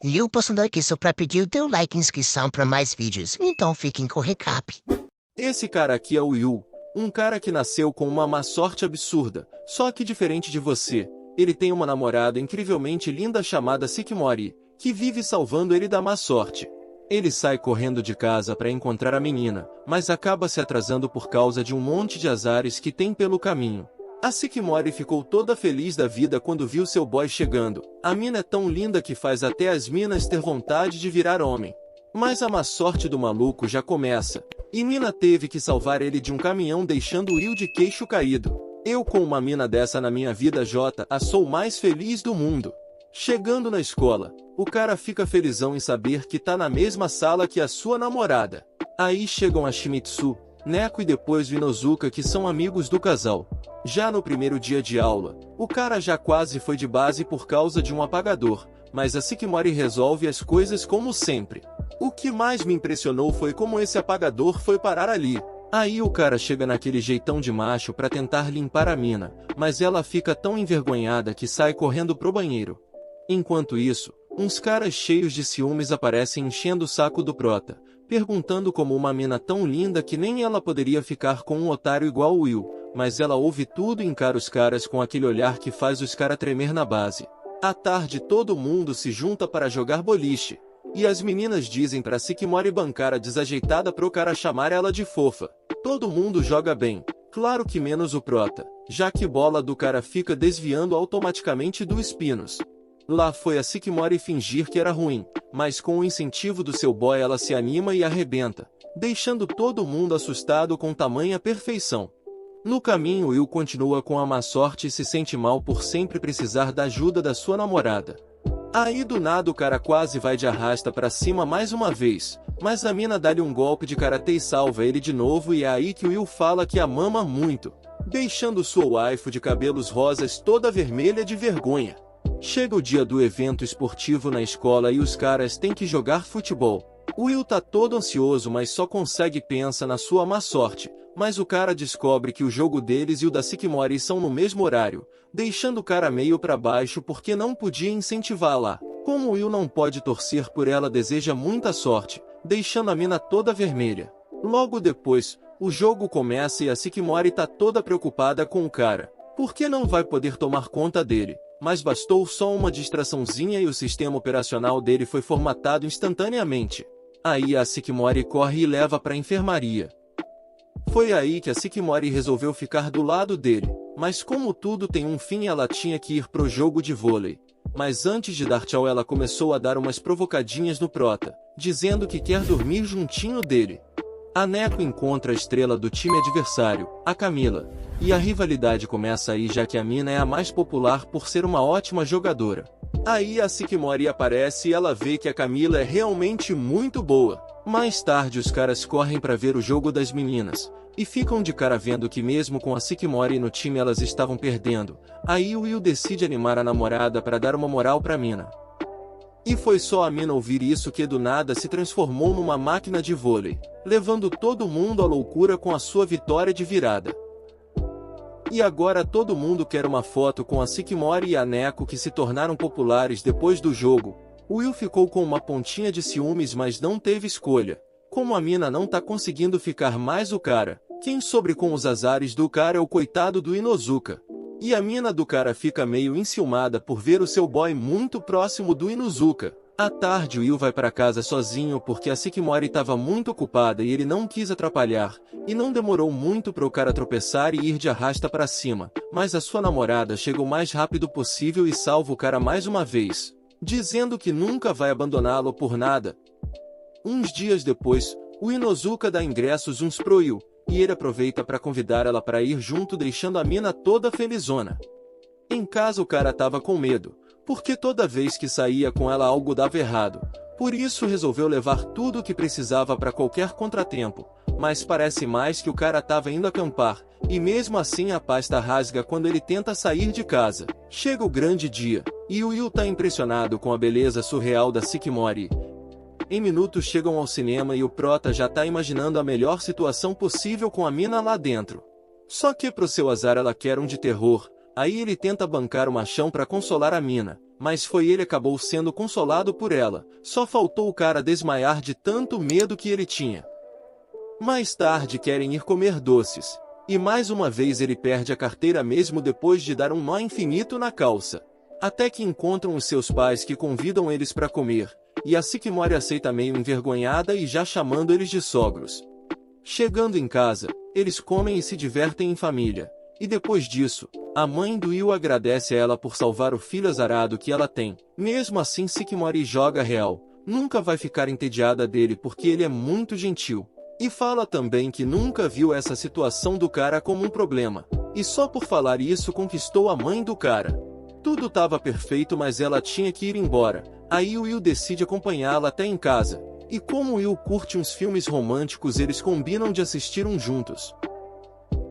E eu passando aqui só pra pedir o teu like e inscrição pra mais vídeos. Então fiquem com o recap. Esse cara aqui é o Will, um cara que nasceu com uma má sorte absurda, só que diferente de você, ele tem uma namorada incrivelmente linda chamada Sikimori, que vive salvando ele da má sorte. Ele sai correndo de casa para encontrar a menina, mas acaba se atrasando por causa de um monte de azares que tem pelo caminho. A Sikimori ficou toda feliz da vida quando viu seu boy chegando. A mina é tão linda que faz até as minas ter vontade de virar homem. Mas a má sorte do maluco já começa. E Mina teve que salvar ele de um caminhão deixando o Will de queixo caído. Eu com uma mina dessa na minha vida sou o mais feliz do mundo. Chegando na escola, o cara fica felizão em saber que tá na mesma sala que a sua namorada. Aí chegam a Shimizu, Neko e depois o Inozuka, que são amigos do casal. Já no primeiro dia de aula, o cara já quase foi de base por causa de um apagador, mas a Sikimori resolve as coisas como sempre. O que mais me impressionou foi como esse apagador foi parar ali. Aí o cara chega naquele jeitão de macho pra tentar limpar a mina, mas ela fica tão envergonhada que sai correndo pro banheiro. Enquanto isso, uns caras cheios de ciúmes aparecem enchendo o saco do prota, perguntando como uma mina tão linda que nem ela poderia ficar com um otário igual o Will, mas ela ouve tudo e encara os caras com aquele olhar que faz os caras tremer na base. À tarde todo mundo se junta para jogar boliche. E as meninas dizem pra Sikimori bancar a desajeitada pro cara chamar ela de fofa. Todo mundo joga bem, claro que menos o prota, já que bola do cara fica desviando automaticamente dos pinos. Lá foi a Sikimori fingir que era ruim, mas com o incentivo do seu boy ela se anima e arrebenta, deixando todo mundo assustado com tamanha perfeição. No caminho Will continua com a má sorte e se sente mal por sempre precisar da ajuda da sua namorada. Aí do nada o cara quase vai de arrasta pra cima mais uma vez, mas a mina dá-lhe um golpe de karatê e salva ele de novo e é aí que o Will fala que a mama muito, deixando sua waifu de cabelos rosas toda vermelha de vergonha. Chega o dia do evento esportivo na escola e os caras têm que jogar futebol. O Will tá todo ansioso mas só consegue pensar na sua má sorte, mas o cara descobre que o jogo deles e o da Sikimori são no mesmo horário, deixando o cara meio pra baixo porque não podia incentivá-la. Como o Will não pode torcer por ela, deseja muita sorte, deixando a mina toda vermelha. Logo depois, o jogo começa e a Sikimori tá toda preocupada com o cara, porque não vai poder tomar conta dele. Mas bastou só uma distraçãozinha e o sistema operacional dele foi formatado instantaneamente. Aí a Sikimori corre e leva pra enfermaria. Foi aí que a Sikimori resolveu ficar do lado dele, mas como tudo tem um fim ela tinha que ir pro jogo de vôlei. Mas antes de dar tchau ela começou a dar umas provocadinhas no prota, dizendo que quer dormir juntinho dele. A Neko encontra a estrela do time adversário, a Camila, e a rivalidade começa aí já que a mina é a mais popular por ser uma ótima jogadora. Aí a Sikimori aparece e ela vê que a Camila é realmente muito boa. Mais tarde os caras correm pra ver o jogo das meninas, e ficam de cara vendo que mesmo com a Sikimori no time elas estavam perdendo. Aí o Will decide animar a namorada pra dar uma moral pra mina. E foi só a mina ouvir isso que do nada se transformou numa máquina de vôlei, levando todo mundo à loucura com a sua vitória de virada. E agora todo mundo quer uma foto com a Sikimori e a Neko que se tornaram populares depois do jogo. O Will ficou com uma pontinha de ciúmes mas não teve escolha. Como a mina não tá conseguindo ficar mais o cara, quem sobre com os azares do cara é o coitado do Inozuka. E a mina do cara fica meio enciumada por ver o seu boy muito próximo do Inozuka. À tarde o Will vai para casa sozinho porque a Sikimori estava muito ocupada e ele não quis atrapalhar, e não demorou muito para o cara tropeçar e ir de arrasta para cima, mas a sua namorada chega o mais rápido possível e salva o cara mais uma vez, dizendo que nunca vai abandoná-lo por nada. Uns dias depois, o Inozuka dá ingressos uns pro Will, e ele aproveita para convidar ela para ir junto deixando a mina toda felizona. Em casa o cara tava com medo, porque toda vez que saía com ela algo dava errado, por isso resolveu levar tudo o que precisava para qualquer contratempo, mas parece mais que o cara tava indo acampar, e mesmo assim a pasta rasga quando ele tenta sair de casa. Chega o grande dia, e o Will tá impressionado com a beleza surreal da Sikimori. Em minutos chegam ao cinema e o prota já tá imaginando a melhor situação possível com a mina lá dentro. Só que pro seu azar ela quer um de terror, aí ele tenta bancar o machão pra consolar a mina, mas ele acabou sendo consolado por ela, só faltou o cara desmaiar de tanto medo que ele tinha. Mais tarde querem ir comer doces, e mais uma vez ele perde a carteira mesmo depois de dar um nó infinito na calça. Até que encontram os seus pais que convidam eles para comer, e a Sycamore aceita meio envergonhada e já chamando eles de sogros. Chegando em casa, eles comem e se divertem em família, e depois disso, a mãe do Will agradece a ela por salvar o filho azarado que ela tem. Mesmo assim Sycamore joga real, nunca vai ficar entediada dele porque ele é muito gentil. E fala também que nunca viu essa situação do cara como um problema, e só por falar isso conquistou a mãe do cara. Tudo estava perfeito, mas ela tinha que ir embora. Aí o Will decide acompanhá-la até em casa. E como o Will curte uns filmes românticos, eles combinam de assistir um juntos.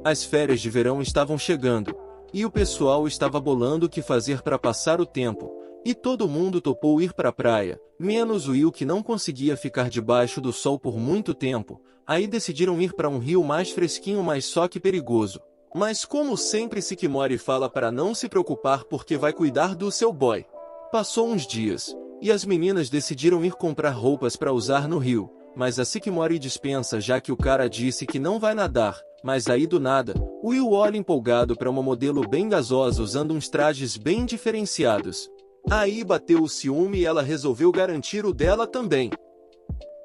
As férias de verão estavam chegando, e o pessoal estava bolando o que fazer para passar o tempo. E todo mundo topou ir para a praia, menos o Will que não conseguia ficar debaixo do sol por muito tempo. Aí decidiram ir para um rio mais fresquinho, mas só que perigoso. Mas como sempre Sycamore fala para não se preocupar porque vai cuidar do seu boy. Passou uns dias, e as meninas decidiram ir comprar roupas para usar no rio, mas a Sycamore dispensa já que o cara disse que não vai nadar. Mas aí do nada, Will olha empolgado para uma modelo bem gasosa usando uns trajes bem diferenciados. Aí bateu o ciúme e ela resolveu garantir o dela também.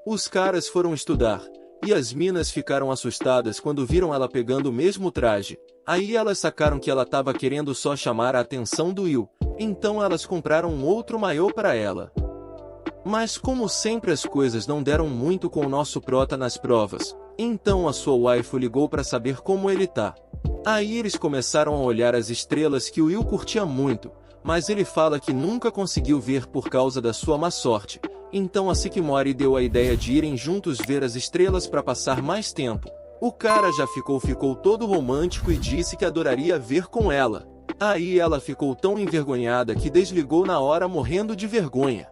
Os caras foram estudar, e as minas ficaram assustadas quando viram ela pegando o mesmo traje. Aí elas sacaram que ela estava querendo só chamar a atenção do Will, então elas compraram um outro maiô para ela. Mas como sempre as coisas não deram muito com o nosso prota nas provas, então a sua waifu ligou para saber como ele tá. Aí eles começaram a olhar as estrelas que o Will curtia muito, mas ele fala que nunca conseguiu ver por causa da sua má sorte. Então a Sycamore deu a ideia de irem juntos ver as estrelas para passar mais tempo. O cara já ficou todo romântico e disse que adoraria ver com ela. Aí ela ficou tão envergonhada que desligou na hora morrendo de vergonha.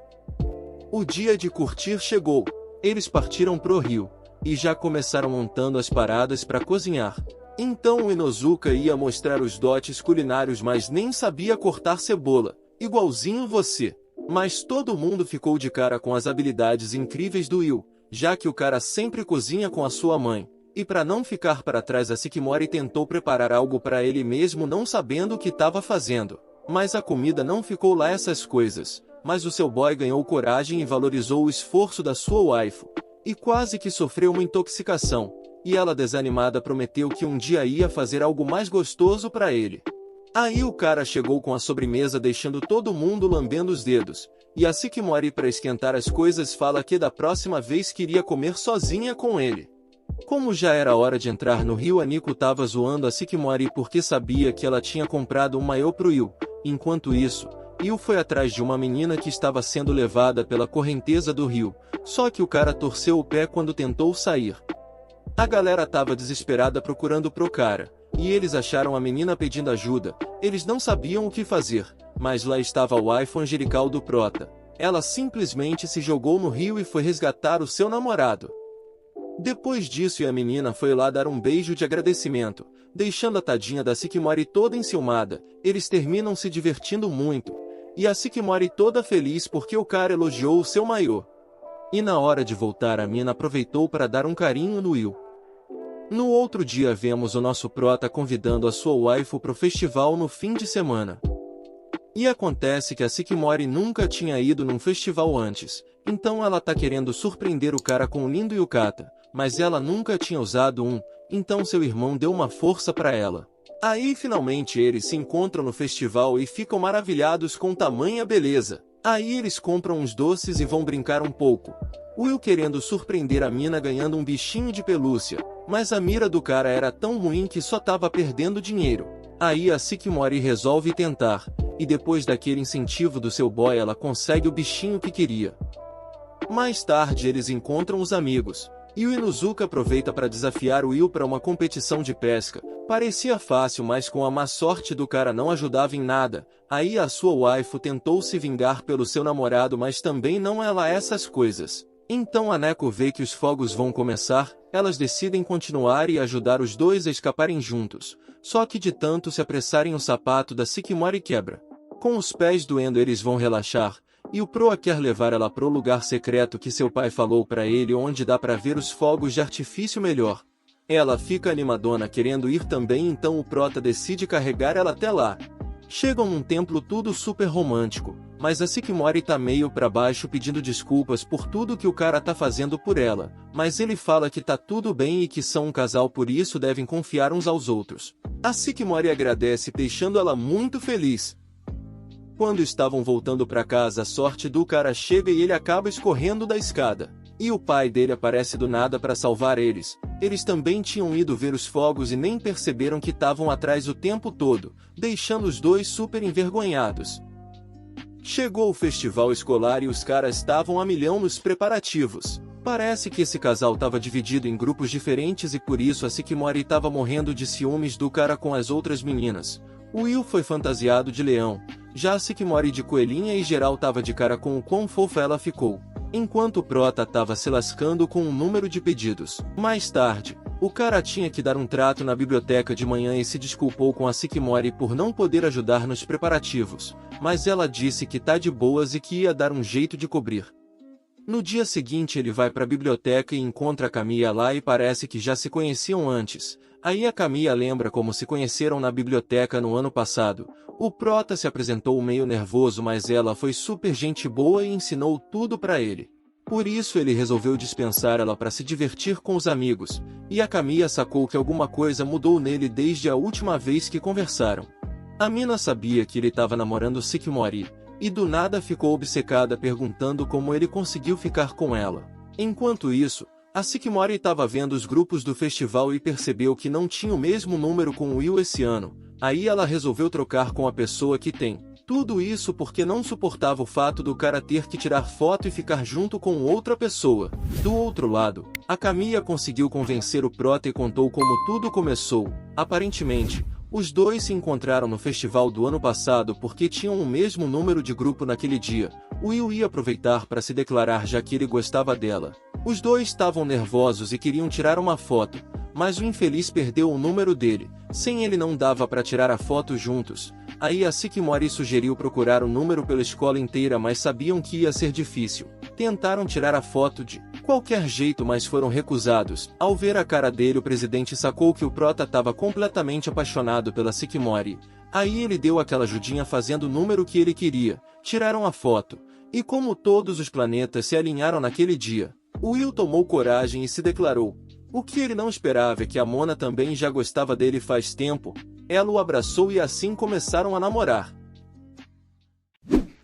O dia de curtir chegou. Eles partiram pro rio, e já começaram montando as paradas para cozinhar. Então o Inozuka ia mostrar os dotes culinários, mas nem sabia cortar cebola, igualzinho você. Mas todo mundo ficou de cara com as habilidades incríveis do Will, já que o cara sempre cozinha com a sua mãe. E para não ficar para trás, a Sycamore tentou preparar algo para ele mesmo não sabendo o que estava fazendo. Mas a comida não ficou lá essas coisas. Mas o seu boy ganhou coragem e valorizou o esforço da sua waifu. E quase que sofreu uma intoxicação. E ela, desanimada, prometeu que um dia ia fazer algo mais gostoso para ele. Aí o cara chegou com a sobremesa deixando todo mundo lambendo os dedos. E a Sycamore, para esquentar as coisas, fala que da próxima vez queria comer sozinha com ele. Como já era hora de entrar no rio, a Nico tava zoando a Sycamore porque sabia que ela tinha comprado um maiô pro Will. Enquanto isso, Will foi atrás de uma menina que estava sendo levada pela correnteza do rio. Só que o cara torceu o pé quando tentou sair. A galera tava desesperada procurando pro cara. E eles acharam a menina pedindo ajuda. Eles não sabiam o que fazer, mas lá estava a waifu angelical do prota. Ela simplesmente se jogou no rio e foi resgatar o seu namorado. Depois disso, a menina foi lá dar um beijo de agradecimento, deixando a tadinha da Sycamore toda enciumada. Eles terminam se divertindo muito, e a Sycamore toda feliz porque o cara elogiou o seu maiô. E na hora de voltar, a mina aproveitou para dar um carinho no Will. No outro dia vemos o nosso prota convidando a sua waifu pro festival no fim de semana. E acontece que a Sycamore nunca tinha ido num festival antes, então ela tá querendo surpreender o cara com um lindo yukata, mas ela nunca tinha usado um, então seu irmão deu uma força para ela. Aí finalmente eles se encontram no festival e ficam maravilhados com tamanha beleza. Aí eles compram uns doces e vão brincar um pouco. Will querendo surpreender a mina ganhando um bichinho de pelúcia, mas a mira do cara era tão ruim que só tava perdendo dinheiro. Aí a Sycamore resolve tentar, e depois daquele incentivo do seu boy ela consegue o bichinho que queria. Mais tarde eles encontram os amigos, e o Inozuka aproveita para desafiar o Will para uma competição de pesca. Parecia fácil, mas com a má sorte do cara não ajudava em nada. Aí a sua waifu tentou se vingar pelo seu namorado, mas também não é lá essas coisas. Então a Neko vê que os fogos vão começar, elas decidem continuar e ajudar os dois a escaparem juntos. Só que de tanto se apressarem, o sapato da Sycamore quebra. Com os pés doendo eles vão relaxar, e o Proa quer levar ela pro lugar secreto que seu pai falou pra ele onde dá pra ver os fogos de artifício melhor. Ela fica animadona querendo ir também, então o Prota decide carregar ela até lá. Chegam num templo tudo super romântico, mas a Sycamore tá meio pra baixo pedindo desculpas por tudo que o cara tá fazendo por ela, mas ele fala que tá tudo bem e que são um casal, por isso devem confiar uns aos outros. A Sycamore agradece, deixando ela muito feliz. Quando estavam voltando pra casa, a sorte do cara chega e ele acaba escorrendo da escada. E o pai dele aparece do nada para salvar eles. Eles também tinham ido ver os fogos e nem perceberam que estavam atrás o tempo todo, deixando os dois super envergonhados. Chegou o festival escolar e os caras estavam a milhão nos preparativos. Parece que esse casal estava dividido em grupos diferentes e por isso a Sycamore estava morrendo de ciúmes do cara com as outras meninas. O Will foi fantasiado de leão, já a Sycamore de coelhinha e geral tava de cara com o quão fofa ela ficou. Enquanto o Prota tava se lascando com um número de pedidos. Mais tarde, o cara tinha que dar um trato na biblioteca de manhã e se desculpou com a Sycamore por não poder ajudar nos preparativos, mas ela disse que tá de boas e que ia dar um jeito de cobrir. No dia seguinte ele vai pra biblioteca e encontra a Camilla lá e parece que já se conheciam antes. Aí a Camilla lembra como se conheceram na biblioteca no ano passado. O Prota se apresentou meio nervoso, mas ela foi super gente boa e ensinou tudo pra ele. Por isso ele resolveu dispensar ela para se divertir com os amigos, e a Camilla sacou que alguma coisa mudou nele desde a última vez que conversaram. A mina sabia que ele estava namorando Sycamore, e do nada ficou obcecada perguntando como ele conseguiu ficar com ela. Enquanto isso, a Sycamore estava vendo os grupos do festival e percebeu que não tinha o mesmo número com o Will esse ano. Aí ela resolveu trocar com a pessoa que tem. Tudo isso porque não suportava o fato do cara ter que tirar foto e ficar junto com outra pessoa. Do outro lado, a Camilla conseguiu convencer o Prota e contou como tudo começou. Aparentemente, os dois se encontraram no festival do ano passado porque tinham o mesmo número de grupo naquele dia. O Will ia aproveitar para se declarar já que ele gostava dela. Os dois estavam nervosos e queriam tirar uma foto, mas o infeliz perdeu o número dele. Sem ele não dava para tirar a foto juntos. Aí a Sycamore sugeriu procurar o número pela escola inteira, mas sabiam que ia ser difícil. Tentaram tirar a foto de qualquer jeito, mas foram recusados. Ao ver a cara dele, o presidente sacou que o Prota estava completamente apaixonado pela Sycamore. Aí ele deu aquela ajudinha fazendo o número que ele queria. Tiraram a foto. E como todos os planetas se alinharam naquele dia, o Will tomou coragem e se declarou. O que ele não esperava é que a Mona também já gostava dele faz tempo. Ela o abraçou e assim começaram a namorar.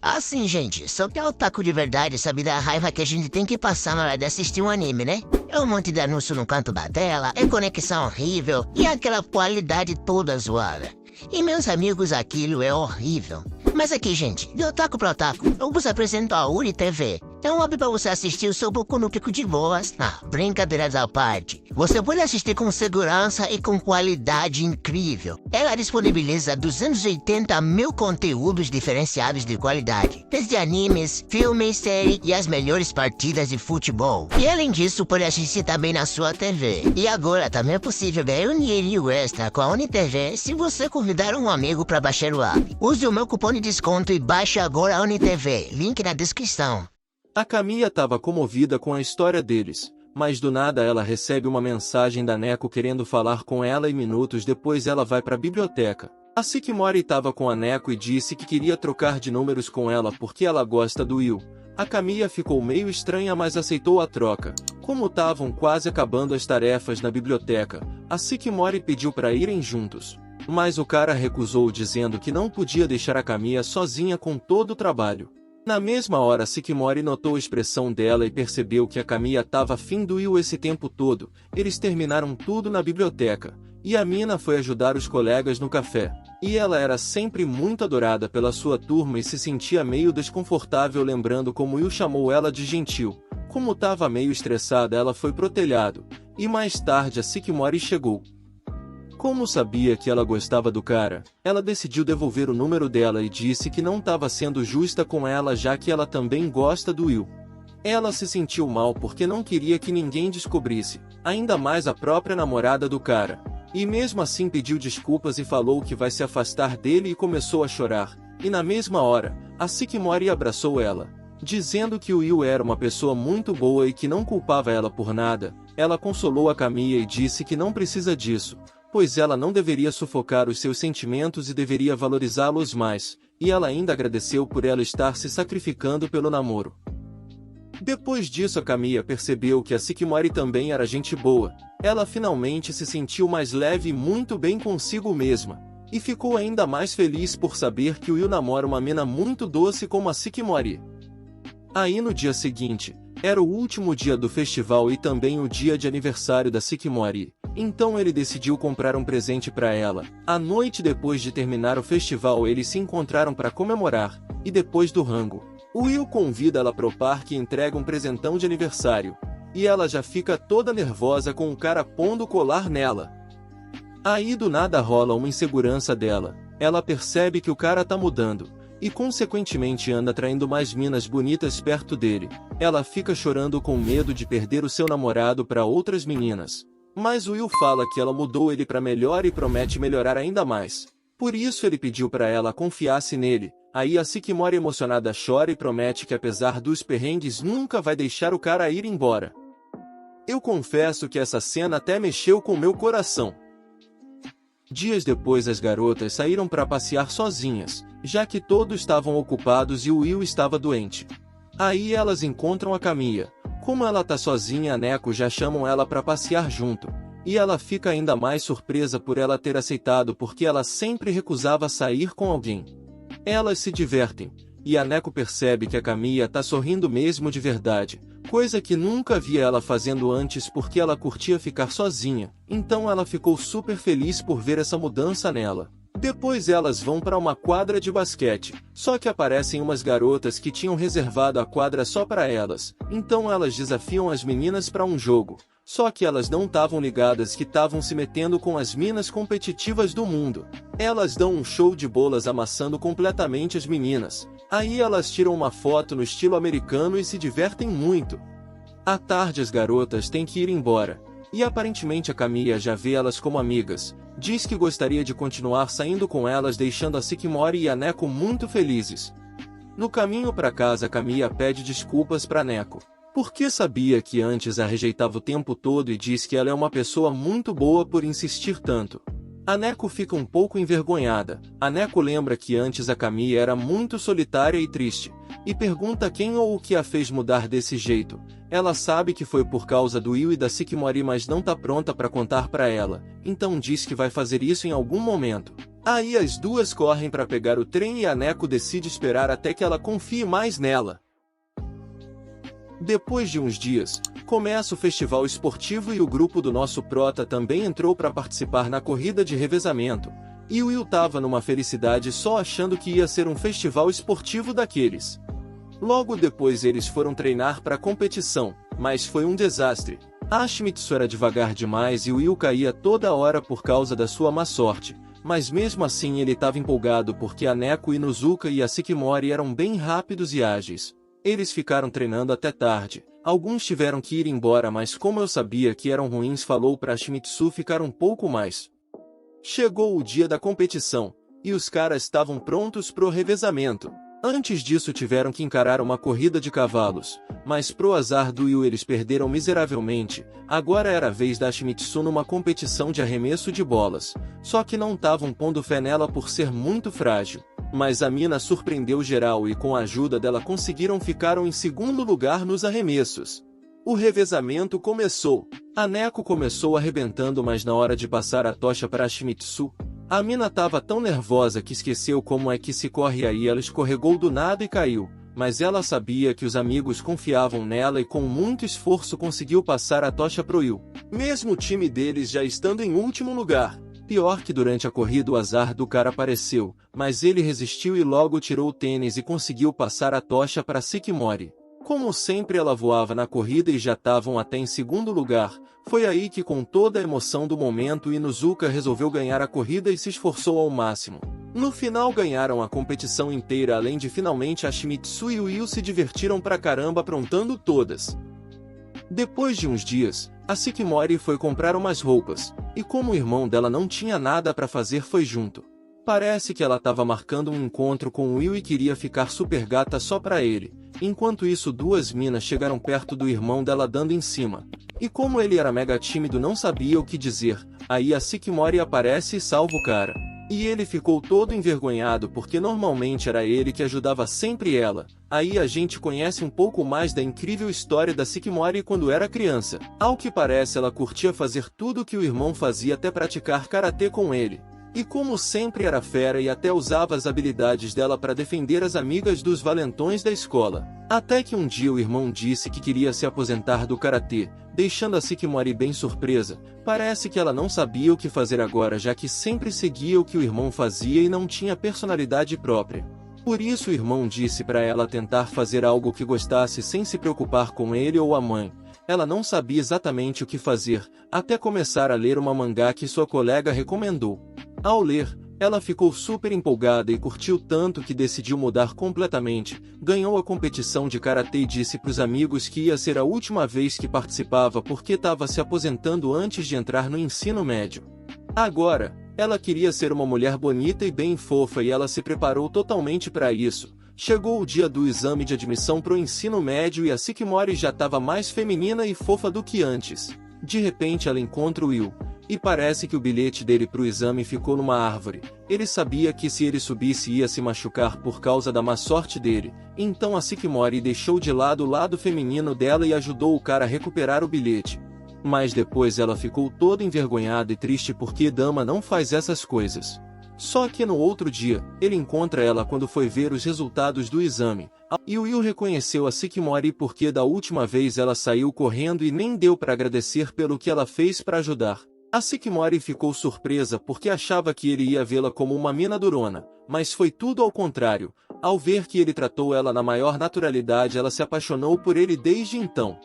Assim, gente, só que é otaku de verdade sabe da raiva que a gente tem que passar na hora de assistir um anime, né? É um monte de anúncio no canto da tela, é conexão horrível e aquela qualidade toda zoada. E meus amigos, aquilo é horrível. Mas aqui, gente, de otaku pra otaku, eu vos apresento a Uri TV. É um hobby pra você assistir o seu Boku no Pico de boas. Brincadeiras à parte. Você pode assistir com segurança e com qualidade incrível. Ela disponibiliza 280 mil conteúdos diferenciados de qualidade. Desde animes, filmes, séries e as melhores partidas de futebol. E além disso, pode assistir também na sua TV. E agora também é possível ganhar um dinheirinho extra com a UniTV se você convidar um amigo pra baixar o app. Use o meu cupom de desconto e baixe agora a UniTV. Link na descrição. A Camilla estava comovida com a história deles, mas do nada ela recebe uma mensagem da Neko querendo falar com ela e minutos depois ela vai para a biblioteca. A Sycamore estava com a Neko e disse que queria trocar de números com ela porque ela gosta do Will. A Camilla ficou meio estranha, mas aceitou a troca. Como estavam quase acabando as tarefas na biblioteca, a Sycamore pediu para irem juntos. Mas o cara recusou, dizendo que não podia deixar a Camilla sozinha com todo o trabalho. Na mesma hora, Sycamore notou a expressão dela e percebeu que a Camilla estava afim do Will esse tempo todo. Eles terminaram tudo na biblioteca, e a mina foi ajudar os colegas no café. E ela era sempre muito adorada pela sua turma e se sentia meio desconfortável lembrando como Will chamou ela de gentil. Como estava meio estressada, ela foi pro telhado, e mais tarde a Sycamore chegou. Como sabia que ela gostava do cara, ela decidiu devolver o número dela e disse que não estava sendo justa com ela já que ela também gosta do Will. Ela se sentiu mal porque não queria que ninguém descobrisse, ainda mais a própria namorada do cara. E mesmo assim pediu desculpas e falou que vai se afastar dele e começou a chorar. E na mesma hora, a Sycamore abraçou ela, dizendo que o Will era uma pessoa muito boa e que não culpava ela por nada. Ela consolou a Camilla e disse que não precisa disso, pois ela não deveria sufocar os seus sentimentos e deveria valorizá-los mais, e ela ainda agradeceu por ela estar se sacrificando pelo namoro. Depois disso, a Camilla percebeu que a Sycamore também era gente boa. Ela finalmente se sentiu mais leve e muito bem consigo mesma, e ficou ainda mais feliz por saber que o Will namora uma mina muito doce como a Sycamore. Aí no dia seguinte, era o último dia do festival e também o dia de aniversário da Sycamore, então ele decidiu comprar um presente para ela. À noite depois de terminar o festival, eles se encontraram para comemorar, e depois do rango, o Will convida ela pro parque e entrega um presentão de aniversário, e ela já fica toda nervosa com o cara pondo o colar nela. Aí do nada rola uma insegurança dela, ela percebe que o cara tá mudando, e consequentemente anda atraindo mais minas bonitas perto dele. Ela fica chorando com medo de perder o seu namorado para outras meninas. Mas o Will fala que ela mudou ele para melhor e promete melhorar ainda mais. Por isso ele pediu para ela confiasse nele. Aí a Sycamore emocionada chora e promete que apesar dos perrengues nunca vai deixar o cara ir embora. Eu confesso que essa cena até mexeu com meu coração. Dias depois as garotas saíram para passear sozinhas, já que todos estavam ocupados e o Will estava doente. Aí elas encontram a Camilla. Como ela tá sozinha, a Neko já chamam ela para passear junto, e ela fica ainda mais surpresa por ela ter aceitado porque ela sempre recusava sair com alguém. Elas se divertem, e a Neko percebe que a Camilla tá sorrindo mesmo de verdade, coisa que nunca via ela fazendo antes porque ela curtia ficar sozinha, então ela ficou super feliz por ver essa mudança nela. Depois elas vão para uma quadra de basquete, só que aparecem umas garotas que tinham reservado a quadra só para elas, então elas desafiam as meninas para um jogo, só que elas não estavam ligadas que estavam se metendo com as minas competitivas do mundo. Elas dão um show de bolas amassando completamente as meninas, aí elas tiram uma foto no estilo americano e se divertem muito. À tarde as garotas têm que ir embora, e aparentemente a Camilla já vê elas como amigas. Diz que gostaria de continuar saindo com elas, deixando a Sycamore e a Neko muito felizes. No caminho para casa, Camilla pede desculpas para Neko, porque sabia que antes a rejeitava o tempo todo e diz que ela é uma pessoa muito boa por insistir tanto. A Neko fica um pouco envergonhada. A Neko lembra que antes a Camilla era muito solitária e triste, e pergunta quem ou o que a fez mudar desse jeito. Ela sabe que foi por causa do Will e da Sycamore, mas não tá pronta para contar para ela, então diz que vai fazer isso em algum momento. Aí as duas correm para pegar o trem e a Neko decide esperar até que ela confie mais nela. Depois de uns dias, começa o festival esportivo e o grupo do nosso prota também entrou para participar na corrida de revezamento, e o Will tava numa felicidade só achando que ia ser um festival esportivo daqueles. Logo depois eles foram treinar para a competição, mas foi um desastre. A Shimizu era devagar demais e o Will caía toda hora por causa da sua má sorte, mas mesmo assim ele estava empolgado porque a Neko Inuzuka e a Sycamore eram bem rápidos e ágeis. Eles ficaram treinando até tarde. Alguns tiveram que ir embora, mas como eu sabia que eram ruins, falou para a Shimizu ficar um pouco mais. Chegou o dia da competição, e os caras estavam prontos pro revezamento. Antes disso tiveram que encarar uma corrida de cavalos, mas pro azar do Will eles perderam miseravelmente. Agora era a vez da Shimizu numa competição de arremesso de bolas, só que não estavam pondo fé nela por ser muito frágil. Mas a mina surpreendeu geral e com a ajuda dela conseguiram ficar em segundo lugar nos arremessos. O revezamento começou. A Neko começou arrebentando, mas na hora de passar a tocha para a Shimizu, a mina tava tão nervosa que esqueceu como é que se corre, aí ela escorregou do nada e caiu. Mas ela sabia que os amigos confiavam nela e com muito esforço conseguiu passar a tocha pro Will, mesmo o time deles já estando em último lugar. Pior que durante a corrida o azar do cara apareceu, mas ele resistiu e logo tirou o tênis e conseguiu passar a tocha para Sycamore. Como sempre ela voava na corrida e já estavam até em segundo lugar. Foi aí que, com toda a emoção do momento, Inuzuka resolveu ganhar a corrida e se esforçou ao máximo. No final ganharam a competição inteira, além de finalmente a Shimizu e o Will se divertiram pra caramba aprontando todas. Depois de uns dias, a Sycamore foi comprar umas roupas, e como o irmão dela não tinha nada pra fazer foi junto. Parece que ela estava marcando um encontro com o Will e queria ficar super gata só pra ele. Enquanto isso, duas minas chegaram perto do irmão dela dando em cima. E como ele era mega tímido, não sabia o que dizer. Aí a Sycamore aparece e salva o cara. E ele ficou todo envergonhado porque normalmente era ele que ajudava sempre ela. Aí a gente conhece um pouco mais da incrível história da Sycamore quando era criança. Ao que parece, ela curtia fazer tudo o que o irmão fazia, até praticar karatê com ele. E como sempre era fera e até usava as habilidades dela para defender as amigas dos valentões da escola. Até que um dia o irmão disse que queria se aposentar do karatê, deixando a Sycamore bem surpresa. Parece que ela não sabia o que fazer agora, já que sempre seguia o que o irmão fazia e não tinha personalidade própria. Por isso o irmão disse para ela tentar fazer algo que gostasse sem se preocupar com ele ou a mãe. Ela não sabia exatamente o que fazer, até começar a ler uma mangá que sua colega recomendou. Ao ler, ela ficou super empolgada e curtiu tanto que decidiu mudar completamente. Ganhou a competição de karatê e disse pros amigos que ia ser a última vez que participava porque estava se aposentando antes de entrar no ensino médio. Agora, ela queria ser uma mulher bonita e bem fofa e ela se preparou totalmente para isso. Chegou o dia do exame de admissão pro ensino médio e a Sycamore já estava mais feminina e fofa do que antes. De repente ela encontra o Will. E parece que o bilhete dele pro exame ficou numa árvore. Ele sabia que se ele subisse ia se machucar por causa da má sorte dele. Então a Sycamore deixou de lado o lado feminino dela e ajudou o cara a recuperar o bilhete. Mas depois ela ficou toda envergonhada e triste porque dama não faz essas coisas. Só que no outro dia, ele encontra ela quando foi ver os resultados do exame. E o Will reconheceu a Sycamore porque da última vez ela saiu correndo e nem deu para agradecer pelo que ela fez para ajudar. A Sycamore ficou surpresa porque achava que ele ia vê-la como uma mina durona, mas foi tudo ao contrário. Ao ver que ele tratou ela na maior naturalidade, ela se apaixonou por ele desde então.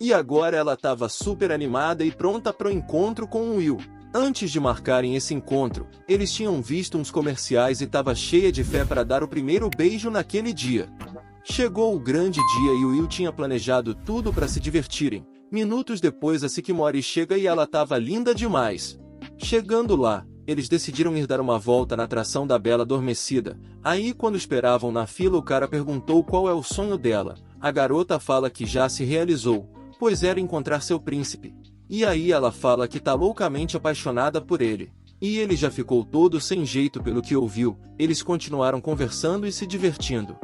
E agora ela estava super animada e pronta para o encontro com o Will. Antes de marcarem esse encontro, eles tinham visto uns comerciais e estava cheia de fé para dar o primeiro beijo naquele dia. Chegou o grande dia e o Will tinha planejado tudo para se divertirem. Minutos depois a Sycamore chega e ela estava linda demais. Chegando lá, eles decidiram ir dar uma volta na atração da Bela Adormecida. Aí quando esperavam na fila o cara perguntou qual é o sonho dela. A garota fala que já se realizou, pois era encontrar seu príncipe. E aí ela fala que tá loucamente apaixonada por ele. E ele já ficou todo sem jeito pelo que ouviu. Eles continuaram conversando e se divertindo.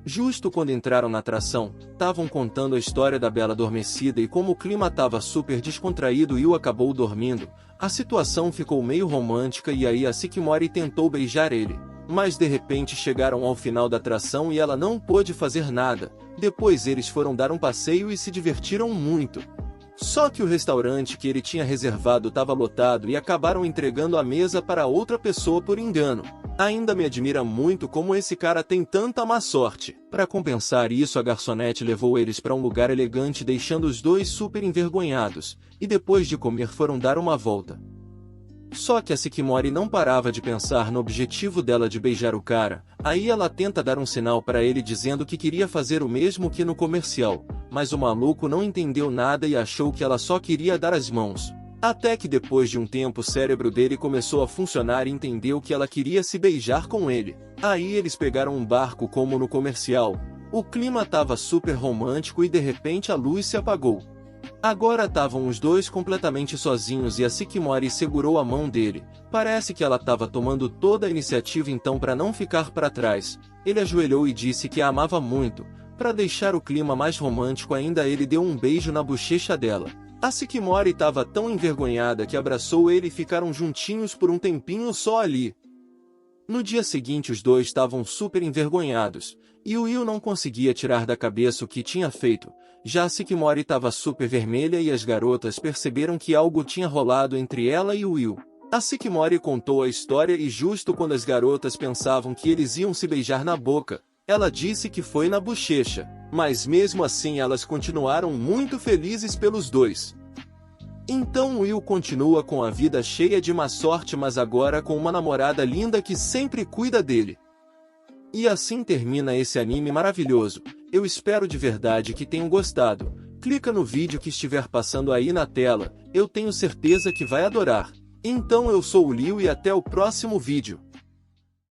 Justo quando entraram na atração, estavam contando a história da Bela Adormecida e como o clima estava super descontraído, Will acabou dormindo. A situação ficou meio romântica e aí a Sycamore tentou beijar ele. Mas de repente chegaram ao final da atração e ela não pôde fazer nada. Depois eles foram dar um passeio e se divertiram muito. Só que o restaurante que ele tinha reservado estava lotado e acabaram entregando a mesa para outra pessoa por engano. Ainda me admira muito como esse cara tem tanta má sorte. Para compensar isso, a garçonete levou eles para um lugar elegante, deixando os dois super envergonhados, e depois de comer foram dar uma volta. Só que a Sycamore não parava de pensar no objetivo dela de beijar o cara. Aí ela tenta dar um sinal para ele dizendo que queria fazer o mesmo que no comercial, mas o maluco não entendeu nada e achou que ela só queria dar as mãos. Até que depois de um tempo o cérebro dele começou a funcionar e entendeu que ela queria se beijar com ele. Aí eles pegaram um barco como no comercial. O clima estava super romântico e de repente a luz se apagou. Agora estavam os dois completamente sozinhos e a Sycamore segurou a mão dele. Parece que ela estava tomando toda a iniciativa, então para não ficar para trás, ele ajoelhou e disse que a amava muito. Para deixar o clima mais romântico ainda, ele deu um beijo na bochecha dela. A Sycamore estava tão envergonhada que abraçou ele e ficaram juntinhos por um tempinho só ali. No dia seguinte os dois estavam super envergonhados, e o Will não conseguia tirar da cabeça o que tinha feito. Já a Sycamore estava super vermelha e as garotas perceberam que algo tinha rolado entre ela e o Will. A Sycamore contou a história e justo quando as garotas pensavam que eles iam se beijar na boca, ela disse que foi na bochecha. Mas mesmo assim elas continuaram muito felizes pelos dois. Então Will continua com a vida cheia de má sorte, mas agora com uma namorada linda que sempre cuida dele. E assim termina esse anime maravilhoso. Eu espero de verdade que tenham gostado. Clica no vídeo que estiver passando aí na tela, eu tenho certeza que vai adorar. Então eu sou o Liu e até o próximo vídeo.